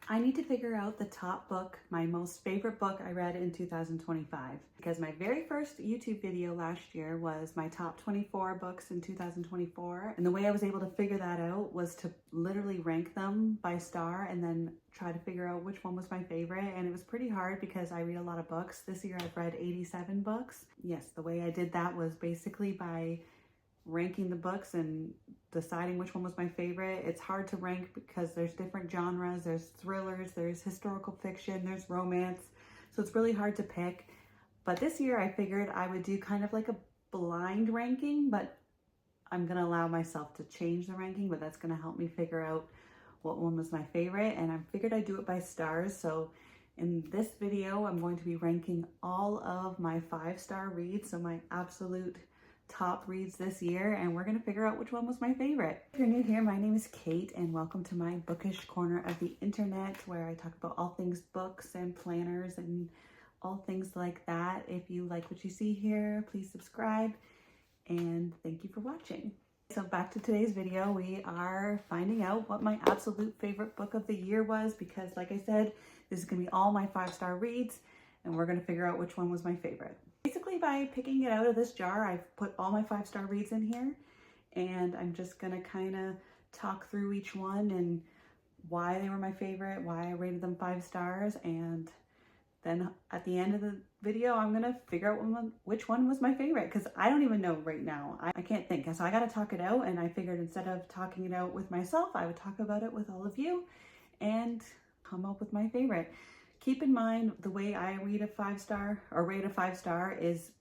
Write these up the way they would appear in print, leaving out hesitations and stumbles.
I need to figure out the top book, my most favorite book I read in 2025. Because my very first YouTube video last year was my top 24 books in 2024. And the way I was able to figure that out was to literally rank them by star and then try to figure out which one was my favorite. And it was pretty hard because I read a lot of books. This year I've read 87 books. Yes, the way I did that was basically by ranking the books and deciding which one was my favorite. It's hard to rank because there's different genres, there's thrillers, there's historical fiction, there's romance, so it's really hard to pick. But this year I figured I would do kind of like a blind ranking, but I'm gonna allow myself to change the ranking, but that's gonna help me figure out what one was my favorite, and I figured I'd do it by stars. So in this video I'm going to be ranking all of my 5-star reads, so my absolute top reads this year, and we're going to figure out which one was my favorite. If you're new here, my name is Kate and welcome to my bookish corner of the internet where I talk about all things books and planners and all things like that. If you like what you see here, please subscribe and thank you for watching. So back to today's video, we are finding out what my absolute favorite book of the year was, because like I said, this is going to be all my 5-star reads and we're going to figure out which one was my favorite. Basically, by picking it out of this jar, I've put all my 5-star reads in here, and I'm just gonna kind of talk through each one and why they were my favorite, why I rated them 5 stars, and then at the end of the video, I'm gonna figure out which one was my favorite, because I don't even know right now. I can't think, so I gotta talk it out, and I figured instead of talking it out with myself, I would talk about it with all of you and come up with my favorite. Keep in mind, the way I read a 5-star or rate a 5-star is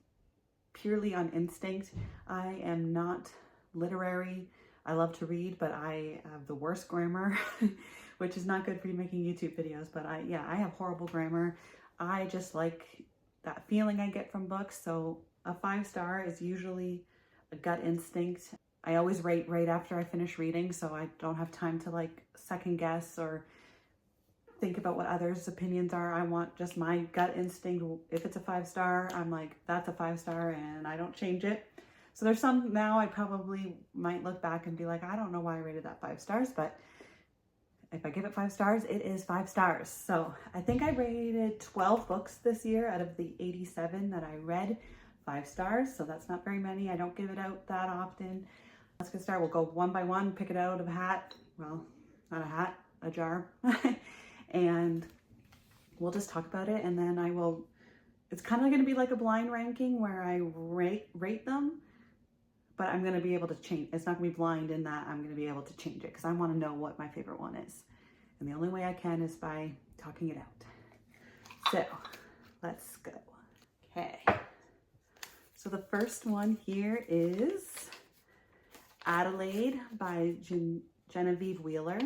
purely on instinct. I am not literary. I love to read, but I have the worst grammar, which is not good for making YouTube videos. But I have horrible grammar. I just like that feeling I get from books. So a 5-star is usually a gut instinct. I always rate right after I finish reading, so I don't have time to like second guess or think about what others' opinions are. I want just my gut instinct. If it's a 5-star, I'm like, that's a 5-star and I don't change it. So there's some now I probably might look back and be like, I don't know why I rated that 5 stars, but if I give it 5 stars, it is 5 stars. So I think I rated 12 books this year out of the 87 that I read 5 stars. So that's not very many. I don't give it out that often. Let's get started. We'll go one by one, pick it out of a hat. Well, not a hat, a jar. And we'll just talk about it, and then it's kind of going to be like a blind ranking where I rate them, but I'm going to be able to change. It's not going to be blind in that I'm going to be able to change it because I want to know what my favorite one is. And the only way I can is by talking it out. So let's go. Okay. So the first one here is Adelaide by Genevieve Wheeler.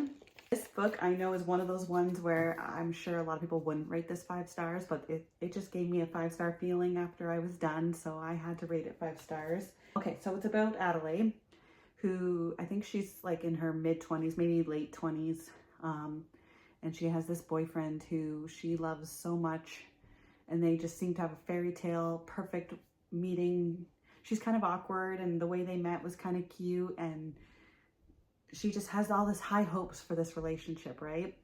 This book I know is one of those ones where I'm sure a lot of people wouldn't rate this 5 stars, but it just gave me a 5-star feeling after I was done, so I had to rate it 5 stars. Okay, so it's about Adelaide, who I think she's like in her mid-20s, maybe late 20s, and she has this boyfriend who she loves so much, and they just seem to have a fairy tale perfect meeting. She's kind of awkward, and the way they met was kind of cute, and she just has all this high hopes for this relationship, right?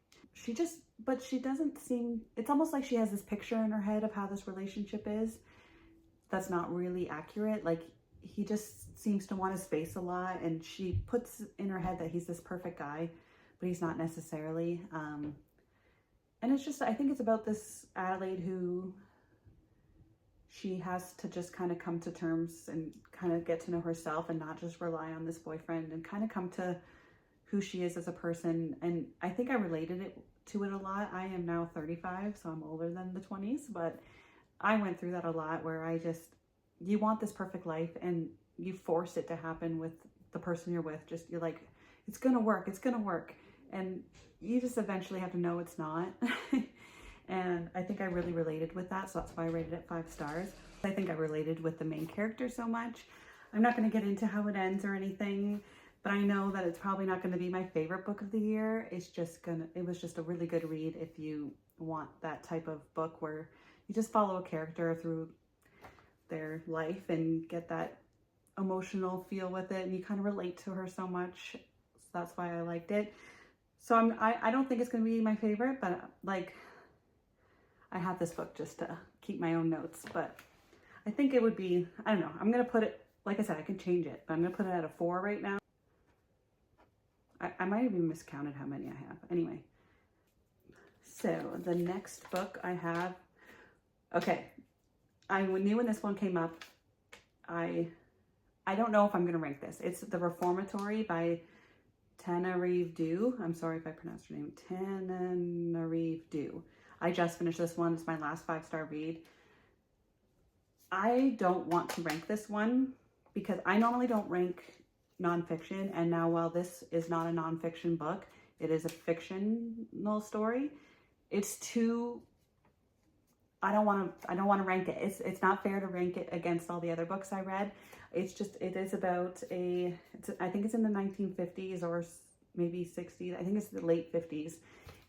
But she doesn't seem, it's almost like she has this picture in her head of how this relationship is that's not really accurate. Like, he just seems to want his space a lot, and she puts in her head that he's this perfect guy, but he's not necessarily. And it's just, I think it's about this Adelaide who she has to just kind of come to terms and kind of get to know herself and not just rely on this boyfriend, and kind of come to who she is as a person. And I think I related to it a lot. I am now 35, so I'm older than the 20s, but I went through that a lot where you want this perfect life and you force it to happen with the person you're with. You're like, it's gonna work, it's gonna work. And you just eventually have to know it's not. And I think I really related with that, so that's why I rated it 5 stars. I think I related with the main character so much. I'm not going to get into how it ends or anything, but I know that it's probably not going to be my favorite book of the year. It was just a really good read if you want that type of book where you just follow a character through their life and get that emotional feel with it, and you kind of relate to her so much. So that's why I liked it. So I don't think it's going to be my favorite, but like I have this book just to keep my own notes, but I think it would be, I don't know, I'm going to put it, like I said, I can change it, but I'm going to put it at a 4 right now. I might have even miscounted how many I have. Anyway, so the next book I have, okay, I knew when this one came up, I don't know if I'm going to rank this. It's The Reformatory by Tananarive Due. I'm sorry if I pronounced her name. Tananarive Due. I just finished this one. It's my last 5-star read. I don't want to rank this one because I normally don't rank nonfiction. And now while this is not a nonfiction book, it is a fictional story. It's too, I don't want to rank it. It's not fair to rank it against all the other books I read. It's just, it is about I think it's in the 1950s or maybe 60s. I think it's the late 50s.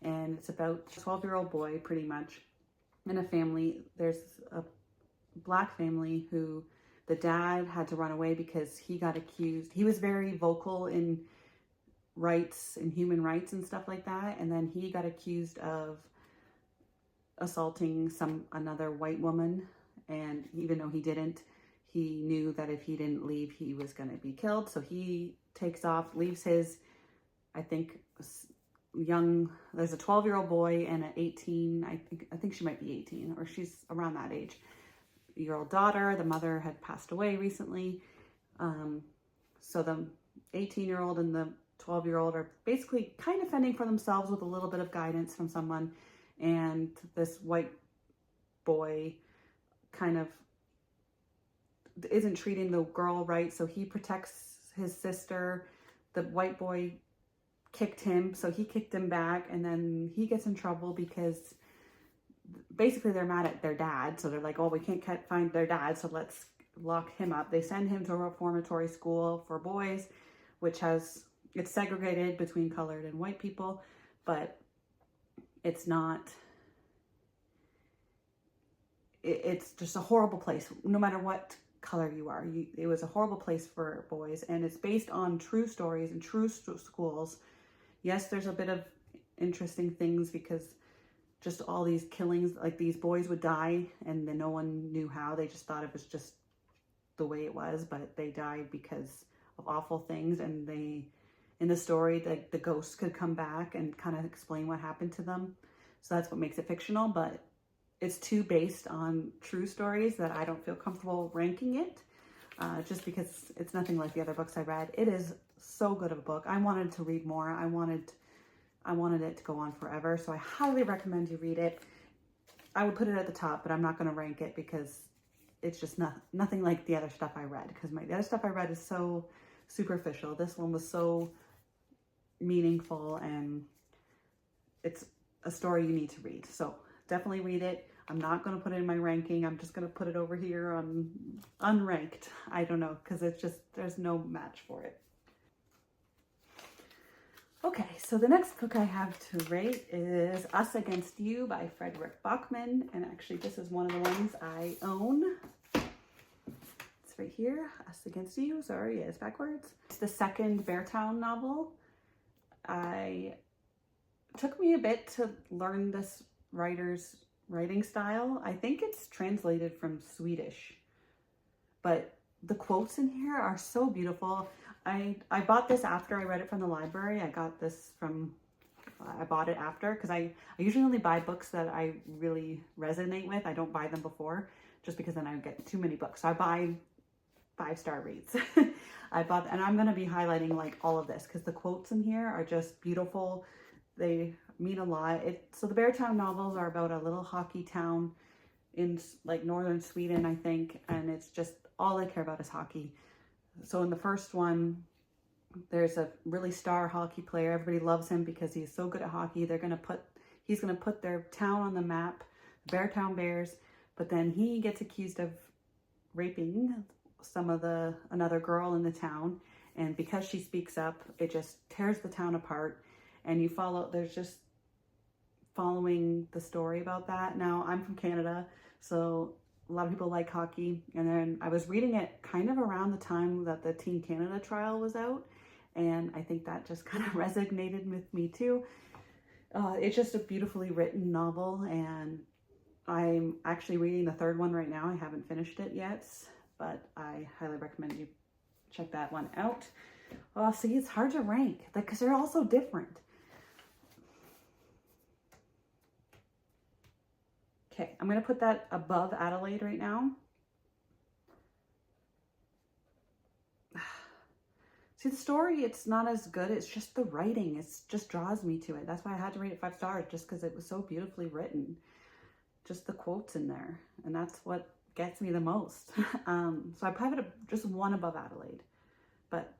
And it's about a 12-year-old boy, pretty much, in a family. There's a Black family who the dad had to run away because he got accused. He was very vocal in rights and human rights and stuff like that. And then he got accused of assaulting another white woman. And even though he didn't, he knew that if he didn't leave, he was going to be killed. So he takes off, leaves his, I think, there's a 12-year-old boy and an 18, I think she might be 18, or she's around that age-year-old daughter. The mother had passed away recently. So the 18-year-old and the 12-year-old are basically kind of fending for themselves with a little bit of guidance from someone. And this white boy kind of isn't treating the girl right, so he protects his sister. The white boy kicked him, so he kicked him back, and then he gets in trouble because basically they're mad at their dad. So they're like, oh, we can't find their dad, so let's lock him up. They send him to a reformatory school for boys, which it's segregated between colored and white people, but it's not, it's just a horrible place, no matter what color you are. It was a horrible place for boys, and it's based on true stories and true schools. Yes, there's a bit of interesting things because just all these killings, like these boys would die and then no one knew how. They just thought it was just the way it was, but they died because of awful things. And in the story, the ghosts could come back and kind of explain what happened to them. So that's what makes it fictional, but it's too based on true stories that I don't feel comfortable ranking it, just because it's nothing like the other books I read. It is so good of a book. I wanted to read more. I wanted it to go on forever. So I highly recommend you read it. I would put it at the top, but I'm not going to rank it because it's just nothing like the other stuff I read. Because the other stuff I read is so superficial. This one was so meaningful, and it's a story you need to read. So definitely read it. I'm not going to put it in my ranking. I'm just going to put it over here on unranked. I don't know, because it's just, there's no match for it. Okay, so the next book I have to rate is Us Against You by Fredrik Backman. And actually, this is one of the ones I own. It's right here, Us Against You. Sorry, it's backwards. It's the second Beartown novel. It took me a bit to learn this writer's writing style. I think it's translated from Swedish, but the quotes in here are so beautiful. I bought this after I read it from the library. I bought it after because I usually only buy books that I really resonate with. I don't buy them before just because then I get too many books. So I buy 5-star reads. And I'm going to be highlighting like all of this because the quotes in here are just beautiful. They mean a lot. So the Beartown novels are about a little hockey town in like northern Sweden, I think, and it's just all they care about is hockey. So in the first one, there's a really star hockey player. Everybody loves him because he's so good at hockey. He's gonna put their town on the map, the Beartown Bears. But then he gets accused of raping another girl in the town, and because she speaks up, it just tears the town apart. And there's just following the story about that. Now, I'm from Canada, so a lot of people like hockey. And then I was reading it kind of around the time that the Team Canada trial was out. and I think that just kind of resonated with me too. It's just a beautifully written novel, and I'm actually reading the third one right now. I haven't finished it yet, but I highly recommend you check that one out. Oh, see, it's hard to rank because they're all so different. Okay, I'm going to put that above Adelaide right now. See, the story, it's not as good. It's just the writing. It just draws me to it. That's why I had to rate it 5 stars, just because it was so beautifully written. Just the quotes in there. And that's what gets me the most. So I probably have just one above Adelaide. But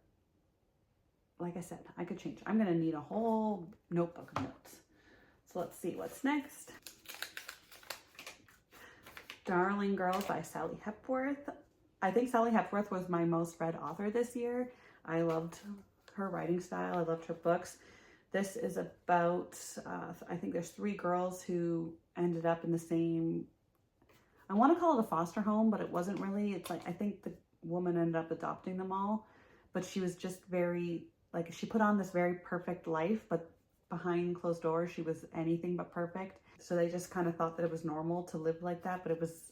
like I said, I could change. I'm going to need a whole notebook of notes. So let's see what's next. Darling Girls by Sally Hepworth. I think Sally Hepworth was my most read author this year. I loved her writing style. I loved her books. This is about, I think there's 3 girls who ended up in the same, I want to call it a foster home, but it wasn't really. It's like, I think the woman ended up adopting them all, but she was just very, like, she put on this very perfect life, but behind closed doors, she was anything but perfect. So they just kind of thought that it was normal to live like that, but it was,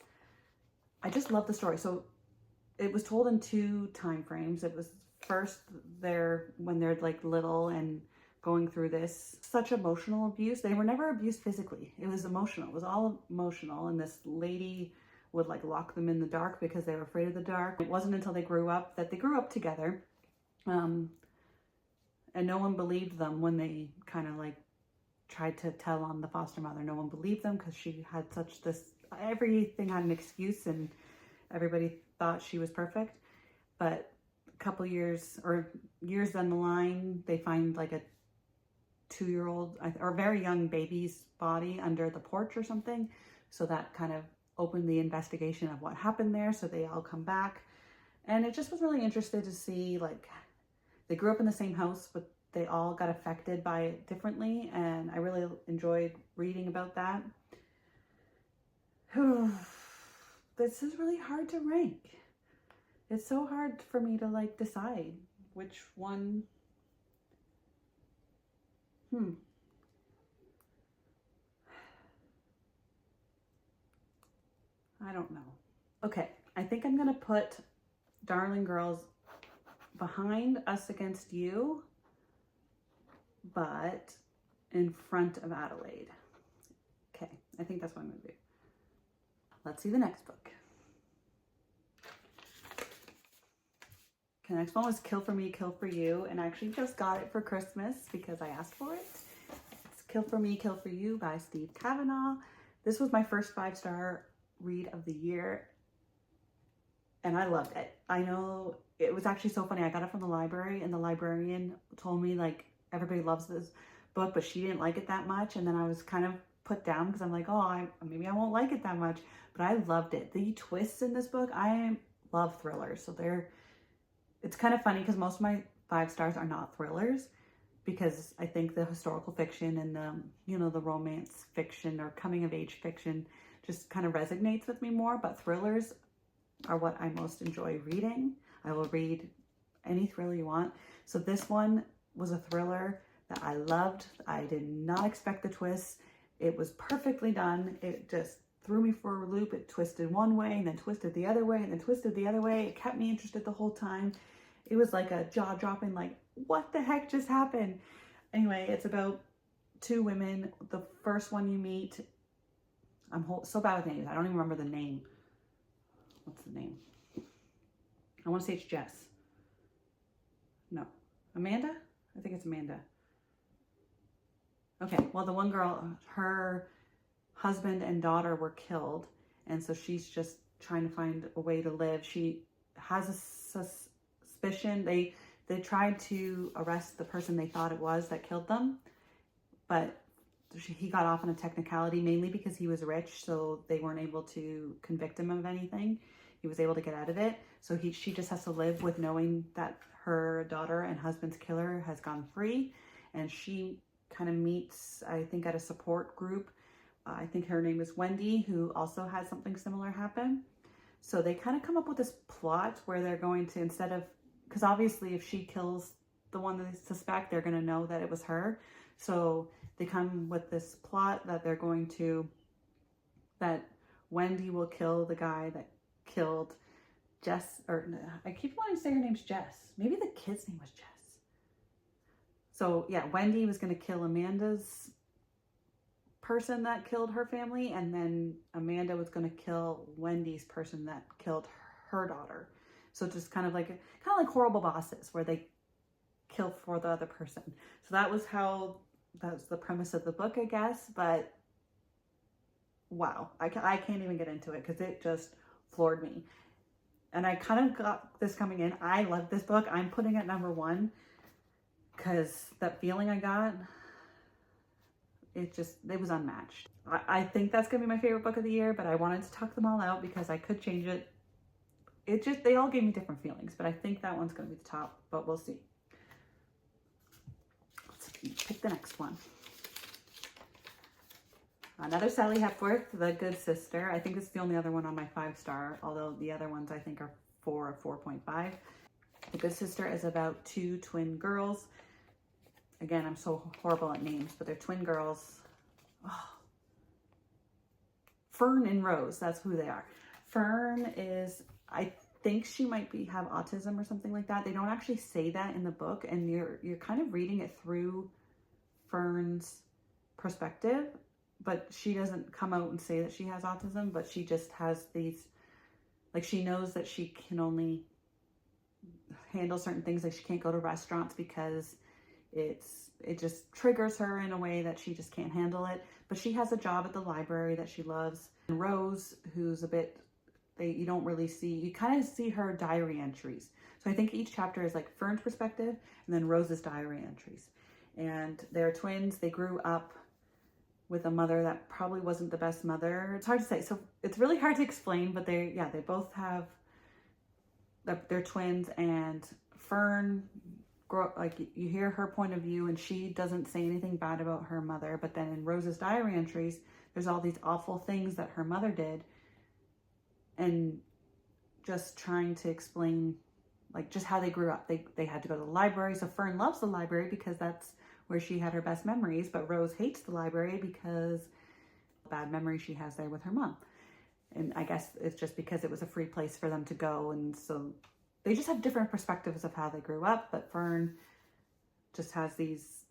I just love the story. So it was told in 2 time frames. It was first when they're like little and going through this such emotional abuse. They were never abused physically. It was emotional. It was all emotional. And this lady would like lock them in the dark because they were afraid of the dark. It wasn't until they grew up that they grew up together. And no one believed them when they kind of like tried to tell on the foster mother. No one believed them because she had such this, everything had an excuse and everybody thought she was perfect. But a couple years down the line, they find like a 2-year-old or very young baby's body under the porch or something. So that kind of opened the investigation of what happened there. So they all come back, and it just was really interested to see, like, they grew up in the same house, but they all got affected by it differently. And I really enjoyed reading about that. This is really hard to rank. It's so hard for me to like decide which one. I don't know. Okay, I think I'm gonna put Darling Girls behind Us Against You, but in front of Adelaide. Okay, I think that's what I'm gonna do. Let's see the next book. Okay, the next one was Kill for Me, Kill for You, and I actually just got it for Christmas because I asked for it. It's Kill for Me, Kill for You by Steve Cavanagh. This was my first 5-star read of the year, and I loved it. I know it was actually so funny. I got it from the library, and the librarian told me, like, everybody loves this book, but she didn't like it that much, and then I was kind of put down because I'm like, oh, maybe I won't like it that much, but I loved it. The twists in this book, I love thrillers, so it's kind of funny because most of my 5 stars are not thrillers, because I think the historical fiction and the romance fiction or coming of age fiction just kind of resonates with me more, but thrillers are what I most enjoy reading. I will read any thriller you want. So this one was a thriller that I loved. I did not expect the twists. It was perfectly done. It just threw me for a loop. It twisted one way and then twisted the other way and then twisted the other way. It kept me interested the whole time. It was like a jaw-dropping, like, what the heck just happened? Anyway, it's about 2 women. The first one you meet, I'm so bad with names. I don't even remember the name. What's the name? I want to say it's Jess. No. Amanda? I think it's Amanda. Okay, well, the one girl, her husband and daughter were killed, and so she's just trying to find a way to live. She has a suspicion. They tried to arrest the person they thought it was that killed them, but he got off on a technicality, mainly because he was rich, so they weren't able to convict him of anything. He was able to get out of it, so she just has to live with knowing that her daughter and husband's killer has gone free, and she kind of meets, I think, at a support group. I think her name is Wendy, who also had something similar happen. So they kind of come up with this plot where they're going to, instead of, because obviously if she kills the one that they suspect, they're going to know that it was her. So they come with this plot that they're going to, that Wendy will kill the guy that killed Jess, or I keep wanting to say her name's Jess. Maybe the kid's name was Jess. So yeah, Wendy was going to kill Amanda's person that killed her family, and then Amanda was going to kill Wendy's person that killed her daughter. So just kind of like horrible bosses, where they kill for the other person. So that was the premise of the book, I guess. But wow, I can't even get into it because it just floored me. And I kind of got this coming in. I love this book. I'm putting it number 1 because that feeling I got, it was unmatched. I think that's gonna be my favorite book of the year, but I wanted to talk them all out because I could change it. They all gave me different feelings, but I think that one's gonna be the top, but we'll see. Let's pick the next one. Another Sally Hepworth, The Good Sister. I think it's the only other one on my 5-star, although the other ones I think are 4 or 4.5. The Good Sister is about 2 twin girls. Again, I'm so horrible at names, but they're twin girls. Oh. Fern and Rose, that's who they are. Fern is, I think she might have autism or something like that. They don't actually say that in the book, and you're kind of reading it through Fern's perspective, but she doesn't come out and say that she has autism, but she just has these, like, she knows that she can only handle certain things, like she can't go to restaurants because it just triggers her in a way that she just can't handle it. But she has a job at the library that she loves. And Rose, who's a bit, you don't really see, you kind of see her diary entries. So I think each chapter is like Fern's perspective and then Rose's diary entries. And they're twins. They grew up with a mother that probably wasn't the best mother. It's hard to say. So it's really hard to explain, but they both have, they're twins, and Fern, like, you hear her point of view and she doesn't say anything bad about her mother, but then in Rose's diary entries, there's all these awful things that her mother did, and just trying to explain, like, just how they grew up. They had to go to the library. So Fern loves the library because that's where she had her best memories, but Rose hates the library because the bad memory she has there with her mom. And I guess it's just because it was a free place for them to go, and so they just have different perspectives of how they grew up. But Fern just has these,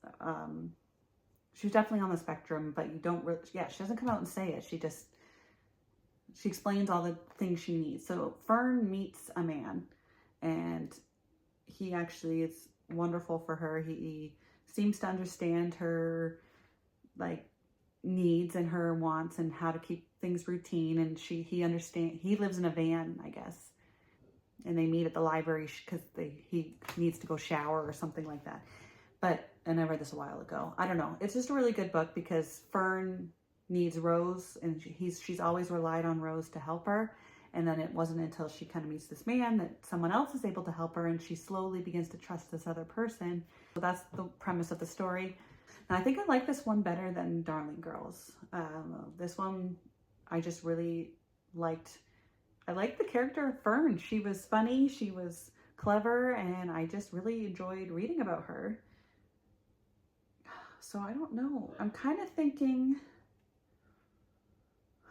she's definitely on the spectrum, but you don't really, she doesn't come out and say it. She explains all the things she needs. So Fern meets a man, and he actually is wonderful for her. He seems to understand her, like, needs and her wants and how to keep things routine. And he lives in a van, I guess. And they meet at the library because he needs to go shower or something like that. And I read this a while ago. I don't know. It's just a really good book because Fern needs Rose, and she's always relied on Rose to help her. And then it wasn't until she kind of meets this man that someone else is able to help her, and she slowly begins to trust this other person. So that's the premise of the story. And I think I like this one better than Darling Girls. This one I just really liked. I liked the character of Fern. She was funny, she was clever, and I just really enjoyed reading about her. So I don't know. I'm kind of thinking,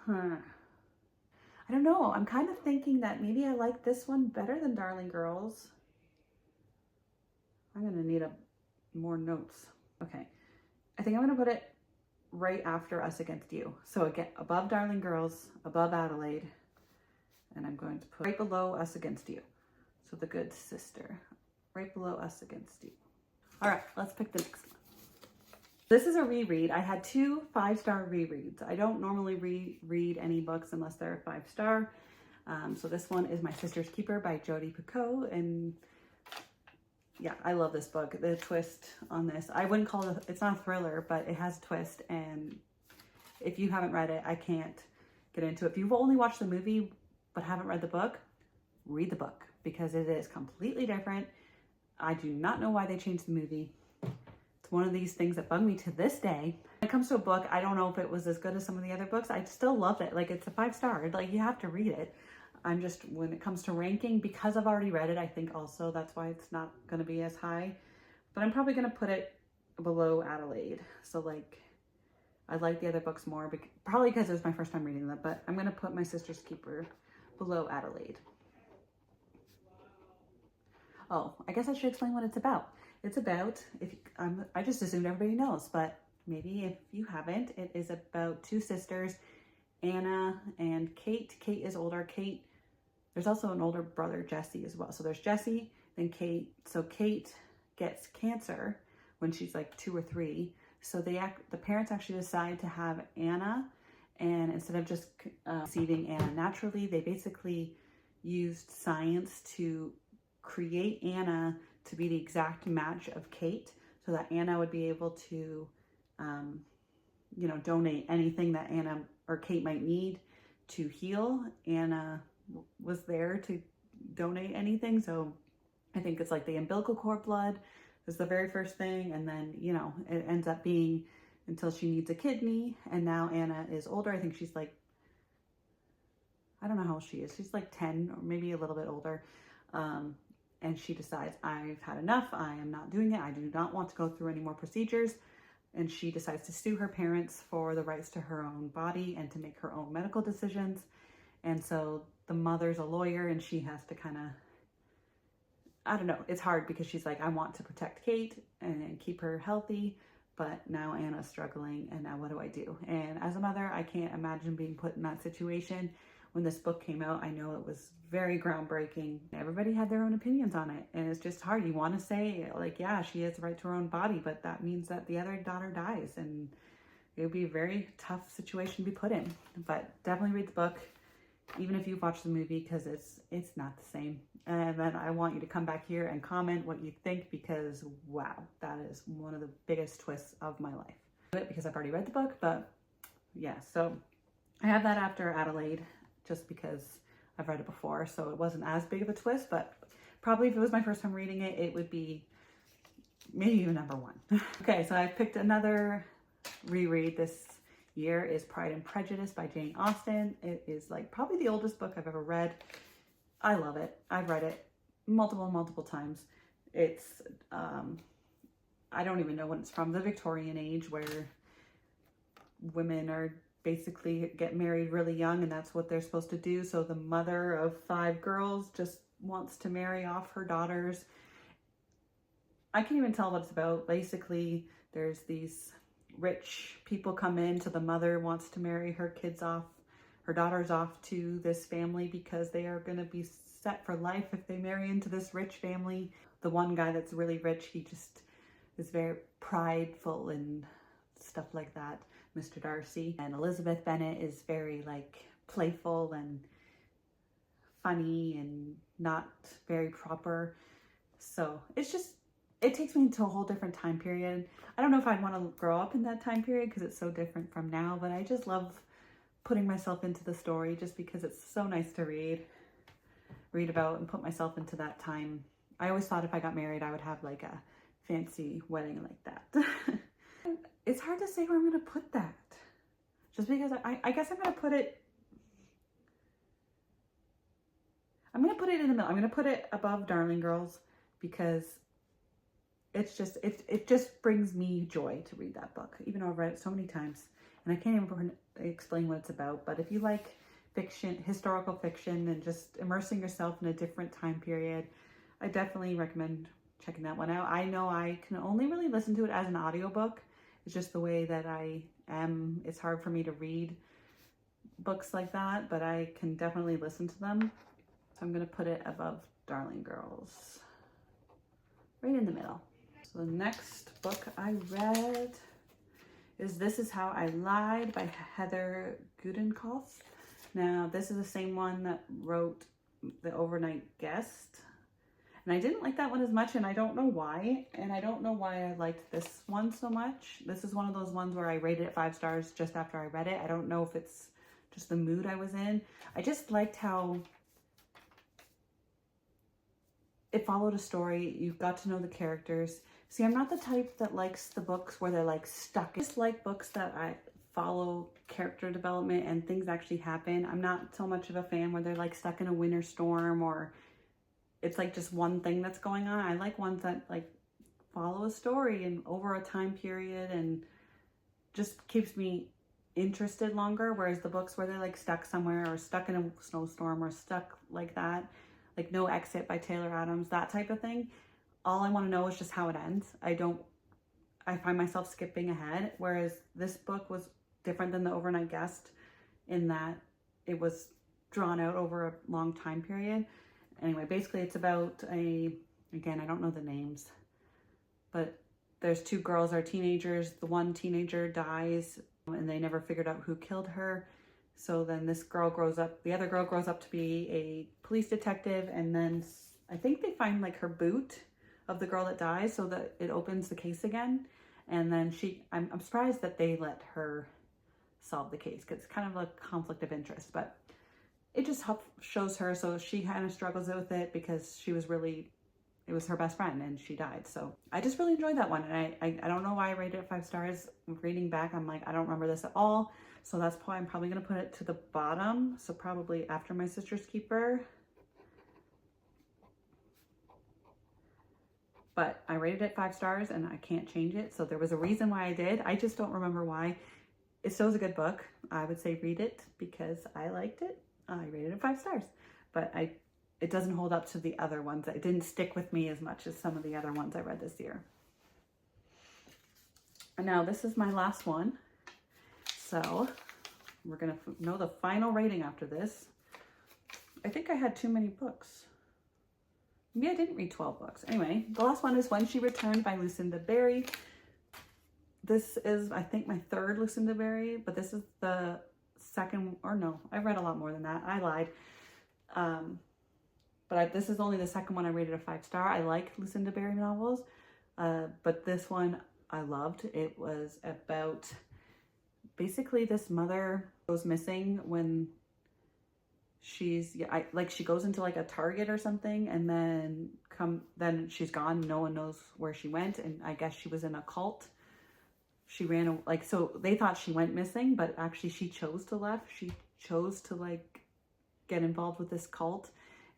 I don't know. I'm kind of thinking that maybe I like this one better than Darling Girls. I'm going to need more notes. Okay. I think I'm going to put it right after Us Against You. So again, above Darling Girls, above Adelaide, and I'm going to put right below Us Against You. So The Good Sister, right below Us Against You. All right, let's pick the next one. This is a reread. I had 2 5-star rereads. I don't normally reread any books unless they're a 5-star. So this one is My Sister's Keeper by Jodi Picoult. And yeah, I love this book. The twist on this, I wouldn't call it, it's not a thriller, but it has a twist. And if you haven't read it, I can't get into it. If you've only watched the movie but haven't read the book, read the book because it is completely different. I do not know why they changed the movie. It's one of these things that bug me to this day. When it comes to a book, I don't know if it was as good as some of the other books. I still love it. Like, it's a 5-star. Like, you have to read it. I'm just, when it comes to ranking, because I've already read it, I think also that's why it's not going to be as high. but I'm probably going to put it below Adelaide. So like, I like the other books more, probably because it was my first time reading them, but I'm going to put My Sister's Keeper below Adelaide. Oh, I guess I should explain what it's about. It's about, I just assumed everybody knows, but maybe if you haven't, it is about two sisters, Anna and Kate. Kate is older. There's also an older brother, Jesse, as well. So there's Jesse, then Kate. So Kate gets cancer when she's like 2 or 3. So the parents actually decide to have Anna, and instead of just conceiving Anna naturally, they basically used science to create Anna to be the exact match of Kate, so that Anna would be able to, you know, donate anything that Anna or Kate might need to heal. Anna was there to donate anything. So I think it's like the umbilical cord blood is the very first thing. And then, you know, it ends up being until she needs a kidney. And now Anna is older. I think she's like, I don't know how old she is. She's like 10 or maybe a little bit older. And she decides, I've had enough. I am not doing it. I do not want to go through any more procedures. And she decides to sue her parents for the rights to her own body and to make her own medical decisions. And so the mother's a lawyer, and she has to kind of, I don't know, it's hard because she's like, I want to protect Kate and keep her healthy, but now Anna's struggling, and now what do I do? And as a mother, I can't imagine being put in that situation. When this book came out, I know it was very groundbreaking. Everybody had their own opinions on it, and it's just hard. You want to say, like, yeah, she has the right to her own body, but that means that the other daughter dies, and it would be a very tough situation to be put in. But definitely read the book, even if you've watched the movie, because it's not the same. And then I want you to come back here and comment what you think, because wow, that is one of the biggest twists of my life. Because I've already read the book, but yeah, so I have that after Adelaide, just because I've read it before, so it wasn't as big of a twist, but probably if it was my first time reading it, it would be maybe even number 1. Okay, so I picked another reread this year is Pride and Prejudice by Jane Austen. It is like probably the oldest book I've ever read. I love it. I've read it multiple times. It's, I don't even know when it's from, the Victorian age, where women are basically get married really young, and that's what they're supposed to do. So the mother of 5 girls just wants to marry off her daughters. I can't even tell what it's about. Basically, there's these rich people come in, so the mother wants to marry her daughters off to this family because they are going to be set for life if they marry into this rich family. The one guy that's really rich, he just is very prideful and stuff like that, Mr. Darcy. And Elizabeth Bennet is very like playful and funny and not very proper. So it's just, it takes me into a whole different time period. I don't know if I'd want to grow up in that time period because it's so different from now, but I just love putting myself into the story just because it's so nice to read about and put myself into that time. I always thought if I got married, I would have like a fancy wedding like that. It's hard to say where I'm going to put that. Just because I guess I'm going to put it in the middle. I'm going to put it above Darling Girls because it's just, it just brings me joy to read that book, even though I've read it so many times. And I can't even explain what it's about. But if you like fiction, historical fiction, and just immersing yourself in a different time period, I definitely recommend checking that one out. I know I can only really listen to it as an audiobook. It's just the way that I am. It's hard for me to read books like that, but I can definitely listen to them. So I'm going to put it above Darling Girls, right in the middle. So the next book I read is This Is How I Lied by Heather Gudenkauf. Now, this is the same one that wrote The Overnight Guest. And I didn't like that one as much, and I don't know why. And I don't know why I liked this one so much. This is one of those ones where I rated it 5 stars just after I read it. I don't know if it's just the mood I was in. I just liked how it followed a story. You got to know the characters. See, I'm not the type that likes the books where they're like stuck. I just like books that I follow character development and things actually happen. I'm not so much of a fan where they're like stuck in a winter storm or it's like just one thing that's going on. I like ones that like follow a story and over a time period, and just keeps me interested longer. Whereas the books where they're like stuck somewhere or stuck in a snowstorm or stuck like that, like No Exit by Taylor Adams, that type of thing, all I want to know is just how it ends. I find myself skipping ahead. Whereas this book was different than The Overnight Guest in that it was drawn out over a long time period. Anyway, basically it's about again, I don't know the names, but there's two girls are teenagers. The one teenager dies and they never figured out who killed her. So then this girl grows up, the other girl grows up to be a police detective, and then I think they find like her boot of the girl that dies, so that it opens the case again. And then I'm surprised that they let her solve the case, because it's kind of a conflict of interest, but it just shows her. So she kind of struggles with it because it was her best friend and she died. So I just really enjoyed that one. And I don't know why I rated it 5 stars. Reading back, I'm like, I don't remember this at all. So that's why I'm probably going to put it to the bottom. So probably after My Sister's Keeper. But I rated it 5 stars and I can't change it. So there was a reason why I did. I just don't remember why. It still is a good book. I would say read it because I liked it. I rated it 5 stars. But it doesn't hold up to the other ones. It didn't stick with me as much as some of the other ones I read this year. And now this is my last one. So we're going to know the final rating after this. I think I had too many books. Maybe I didn't read 12 books. Anyway, the last one is When She Returned by Lucinda Berry. This is, I think, my 3rd Lucinda Berry, but this is the second, or no, I've read a lot more than that. I lied. But this is only the second one I rated a 5 star. I like Lucinda Berry novels, but this one I loved. It was about basically this mother goes missing when she goes into like a Target or something, and then she's gone. No one knows where she went, and I guess she was in a cult. She ran so they thought she went missing, but actually she chose to left. She chose to like get involved with this cult.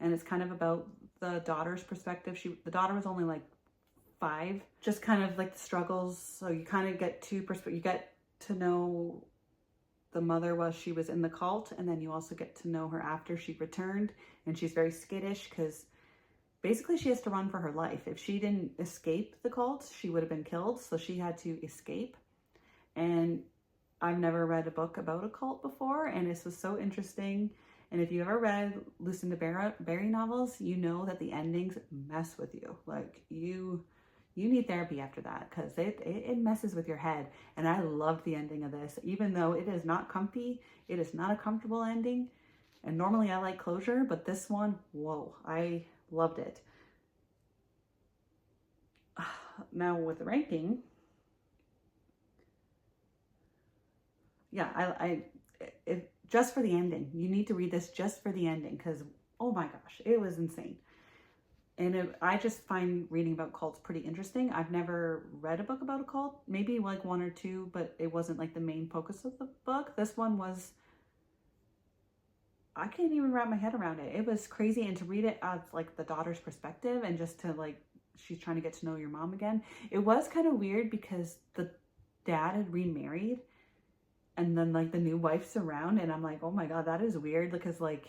And it's kind of about the daughter's perspective. The daughter was only like 5, just kind of like the struggles. So you kind of get you get to know the mother while she was in the cult, and then you also get to know her after she returned. And she's very skittish because basically she has to run for her life. If she didn't escape the cult, she would have been killed. So she had to escape. And I've never read a book about a cult before, and this was so interesting. And if you ever read Lucinda Berry novels, you know that the endings mess with you. Like you need therapy after that, because it messes with your head. And I loved the ending of this, even though it is not comfy. It is not a comfortable ending. And normally I like closure, but this one, whoa, I loved it. Now with the ranking, yeah, just for the ending. You need to read this just for the ending, because, oh my gosh, it was insane. And I just find reading about cults pretty interesting. I've never read a book about a cult, maybe like 1 or 2, but it wasn't like the main focus of the book. This one was, I can't even wrap my head around it. It was crazy. And to read it as like the daughter's perspective, and just to like, she's trying to get to know your mom again. It was kind of weird because the dad had remarried, and then like the new wife's around, and I'm like, oh my God, that is weird, because like,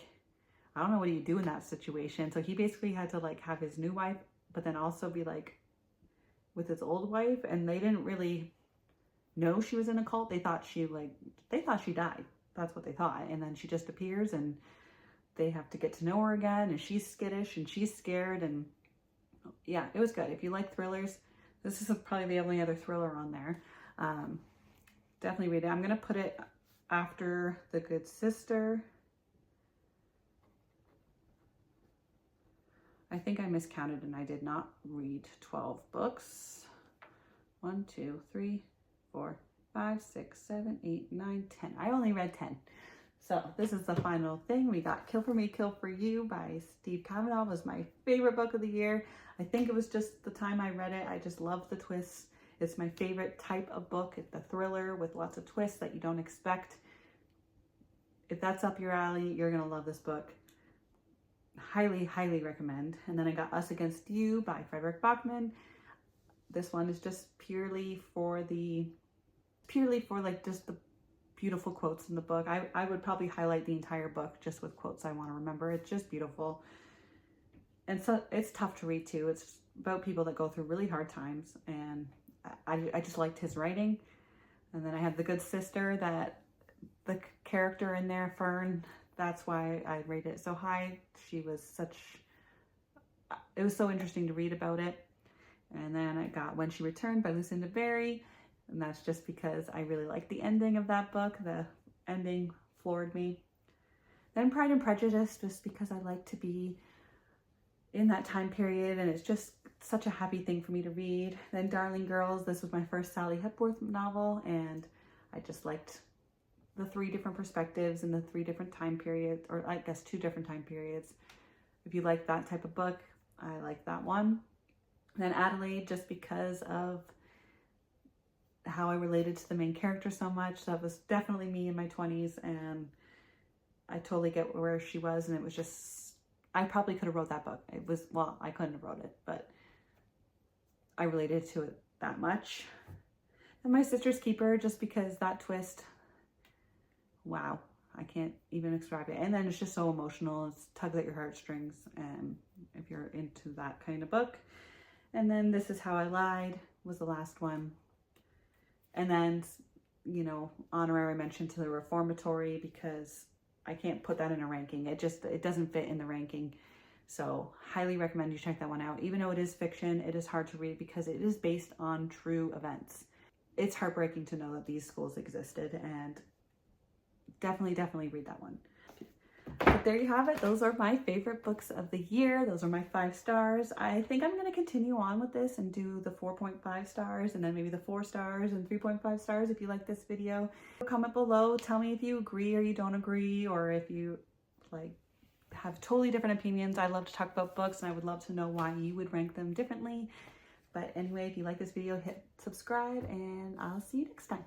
I don't know, what do you do in that situation? So he basically had to like have his new wife, but then also be like with his old wife, and they didn't really know she was in a cult. They thought she died. That's what they thought. And then she just appears, and they have to get to know her again, and she's skittish and she's scared. And yeah, it was good. If you like thrillers, this is probably the only other thriller on there. Definitely read it. I'm going to put it after The Good Sister. I think I miscounted and I did not read 12 books. 1, 2, 3, 4, 5, 6, 7, 8, 9, 10. I only read 10. So this is the final thing. We got Kill for Me, Kill for You by Steve Cavanagh. Was my favorite book of the year. I think it was just the time I read it. I just loved the twists. It's my favorite type of book. It's the thriller with lots of twists that you don't expect. If that's up your alley, you're going to love this book. Highly, highly recommend. And then I got Us Against You by Fredrik Backman. this one is just purely for like just the beautiful quotes in the book. I would probably highlight the entire book just with quotes I want to remember. It's just beautiful. And so it's tough to read too. It's about people that go through really hard times, and I just liked his writing. And then I have the good sister, that the character in there, Fern, that's why I rated it so high. She was it was so interesting to read about it. And then I got When She Returned by Lucinda, and that's just because I really liked the ending of that book. The ending floored me. Then Pride and Prejudice, just because I like to be in that time period, and it's just such a happy thing for me to read. Then Darling Girls, this was my first Sally Hepworth novel, and I just liked the 3 different perspectives and the 3 different time periods, or I guess 2 different time periods. If you like that type of book, I like that one. Then Adelaide, just because of how I related to the main character so much. That was definitely me in my 20s, and I totally get where she was, and it was just, I probably could have wrote that book. It was, well, I couldn't have wrote it, but I related to it that much. And My Sister's Keeper, just because that twist, wow, I can't even describe it. And then it's just so emotional. It tugs at your heartstrings, and if you're into that kind of book. And then This Is How I Lied was the last one. And then, you know, honorary mention to the Reformatory, because I can't put that in a ranking. It doesn't fit in the ranking. So highly recommend you check that one out. Even though it is fiction, it is hard to read because it is based on true events. It's heartbreaking to know that these schools existed, and definitely read that one. But there you have it. Those are my favorite books of the year. Those are my 5 stars. I think I'm going to continue on with this and do the 4.5 stars, and then maybe the 4 stars and 3.5 stars if you like this video. Comment below. Tell me if you agree or you don't agree, or if you like have totally different opinions. I love to talk about books, and I would love to know why you would rank them differently. But anyway, if you like this video, hit subscribe, and I'll see you next time.